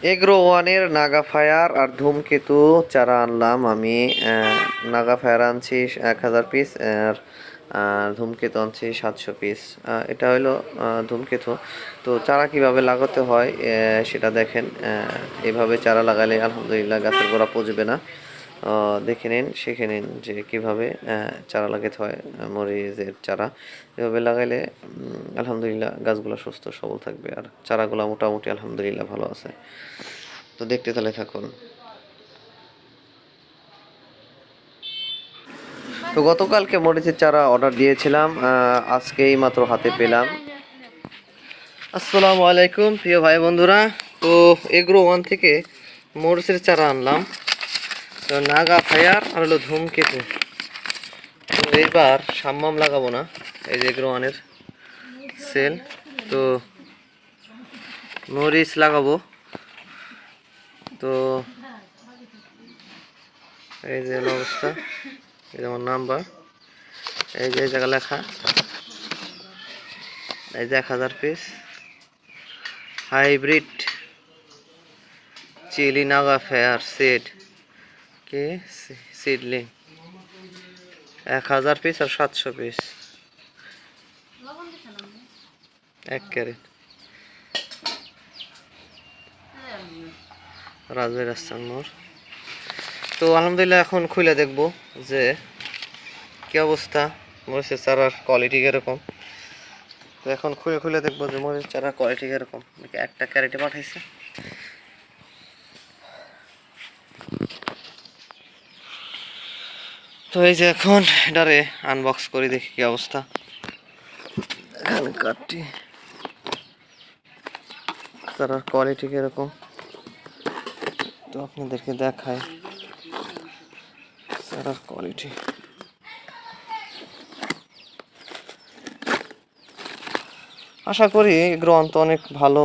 Agro ওয়ানের Naga fire আর ধূমকেতু চারা আনলাম আমি। নাগা ফায়ার আনছি 1000 পিস, আর ধূমকেতু আনছি 700 পিস। এটা হলো ধূমকেতু। তো চারা কিভাবে লাগাতে হয় সেটা দেখেন। এভাবে চারা লাগালে আলহামদুলিল্লাহ গাছের গোড়া পচবে না। দেখে নিন, শিখে নিন যে কিভাবে চারা লাগাতে হয়। মরিচের চারা এভাবে লাগাইলে আলহামদুলিল্লাহ গাছগুলো সুস্থ সবল থাকবে, আর চারাগুলো মোটামুটি আলহামদুলিল্লাহ ভালো আছে। তো দেখতে তাহলে থাকুন। তো গতকালকে মরিচের চারা অর্ডার দিয়েছিলাম, আজকেই মাত্র হাতে পেলাম। আসসালামু আলাইকুম প্রিয় ভাই বন্ধুরা। তো এগ্রো ওয়ান থেকে মরিচের চারা আনলাম। তো নাগা ফায়ার আর হলো ধূমকেতু। তো এইবার সাম্মাম লাগাবো না, এই যে এগ্রো ওয়ানের সেল। তো মরিচ লাগাবো। তো এই যে অবস্থা, এই যে আমার নাম্বার, এই যে জায়গা লেখা, এই যে 1000 piece hybrid chilli Naga fair seed কি সিডলিং 1000 পিস আর 700 পিস, 1 ক্যারেট। রাজবাড়ি রাস্তার মোড়। তো আলহামদুলিল্লাহ এখন খুলে দেখবো যে কি অবস্থা, মরিচের চারার কোয়ালিটি কিরকম। তো এখন খুলে খুলে দেখবো যে মরিচ চারার কোয়ালিটি কিরকম। একটা ক্যারেটে পাঠাইছে। তো এই যে এখন এটারে আনবক্স করে দেখি কি অবস্থা। এখানকারটি চারার কোয়ালিটি কিরকম তো আপনাদেরকে দেখায় চারার কোয়ালিটি। আশা করি গ্রন্থ অনেক ভালো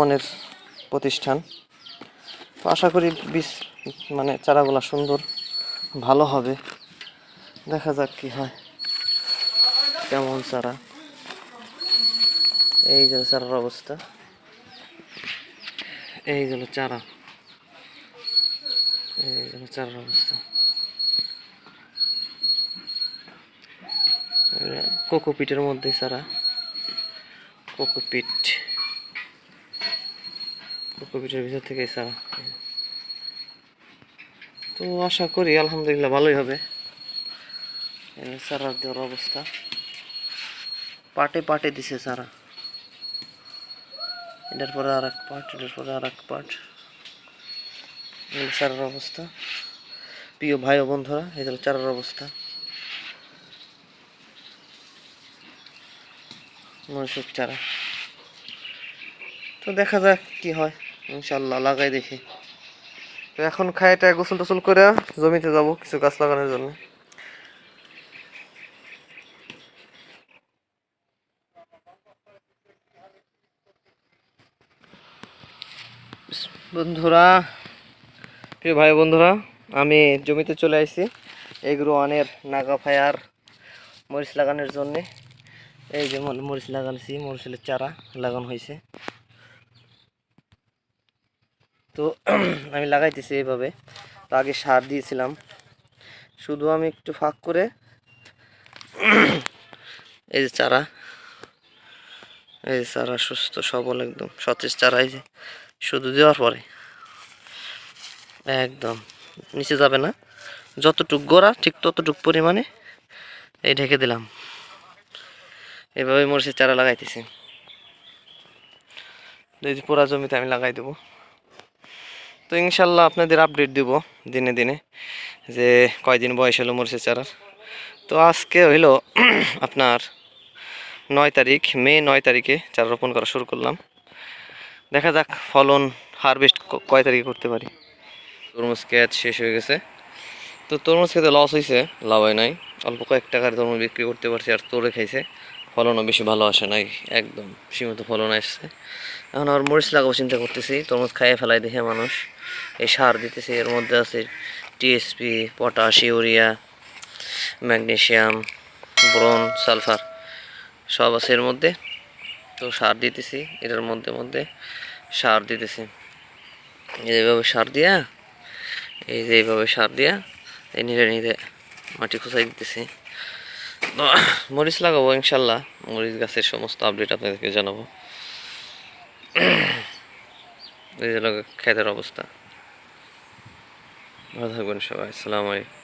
মানের প্রতিষ্ঠান। তো আশা করি মানে চারাগুলা সুন্দর ভালো হবে। দেখা যাক কি হয়, কেমন চারা। এই যে চারার অবস্থা, এই যে চারা, এই যে চারার অবস্থা। কোকোপিটের মধ্যে চারা, কোকোপিটের ভিতর থেকে চারা। তো আশা করি আলহামদুলিল্লাহ ভালোই হবে। চারার দেওয়ার অবস্থা, পাটে পাটে দিছে চারা, এটার পরে আর এক পাট, এটার পরে আর এক পাট। চারার অবস্থা প্রিয় ভাই ও বন্ধুরা, এই হলো চারার অবস্থা মরিচের চারা। তো দেখা যাক কি হয়, ইনশাল্লাহ লাগাই দেখি। তো এখন খাইটা গোসল টোসল করে জমিতে যাব কিছু গাছ লাগানোর জন্য। বন্ধুরা, প্রিয় ভাই বন্ধুরা, আমি জমিতে চলে আসছি এগ্রো ওয়ানের নাগা ফায়ার মরিচ লাগানোর জন্যে। এই যে মরিচ লাগাচ্ছি, মরিচের চারা লাগানো হয়েছে। তো আমি লাগাইতেছি এইভাবে। তো আগে সার দিয়েছিলাম, শুধু আমি একটু ফাঁক করে এই যে চারা, এই যে চারা সুস্থ সবল একদম সতেজ চারা। এই যে শুধু দেওয়ার পরে একদম নিচে যাবে না, যতটুক গোড়া ঠিক ততটুক পরিমাণে এই ঢেকে দিলাম। এভাবে মরিচের চারা লাগাইতেছি। এই যে পুরা জমিতে আমি লাগাই দেবো। তো ইনশাল্লাহ আপনাদের আপডেট দেব দিনে দিনে যে কয়দিন বয়স হলো মরিচের চারার। তো আজকে হইলো আপনার 9 তারিখ মে, 9 তারিখে চারা রোপণ করা শুরু করলাম। দেখা যাক ফলন হারভেস্ট কয় তারিখে করতে পারি। তরমুজ ক্যাচ শেষ হয়ে গেছে। তো তরমুজ খেতে লস হয়েছে, লাভ হয় নাই। অল্প কয়েক টাকার তরমুজ বিক্রি করতে পারছি, আর তোরে খাইছে, ফলনও বেশি ভালো আসে নাই, একদম সীমিত ফলন আসছে। এখন আর মরিচ লাগাবো চিন্তা করতেছি, তরমুজ খাইয়ে ফেলাই দেখে মানুষ। এই সার দিতেছি, এর মধ্যে আছে TSP, potash, urea, magnesium, boron, sulphur সব আছে এর মধ্যে। তো সার দিতেছি এটার মধ্যে মধ্যে। সার দিতেছি, এইভাবে সার দিয়া, এই যে এইভাবে সার দিয়া এই নিরে নিরে মাটি খুঁচাই দিতেছি। তো মরিচ লাগাবো ইনশাল্লাহ, মরিচ গাছের সমস্ত আপডেট আপনাদেরকে জানাবো। এই যে ক্ষেতের অবস্থা। ভালো থাকবেন সবাই, আসসালামু আলাইকুম।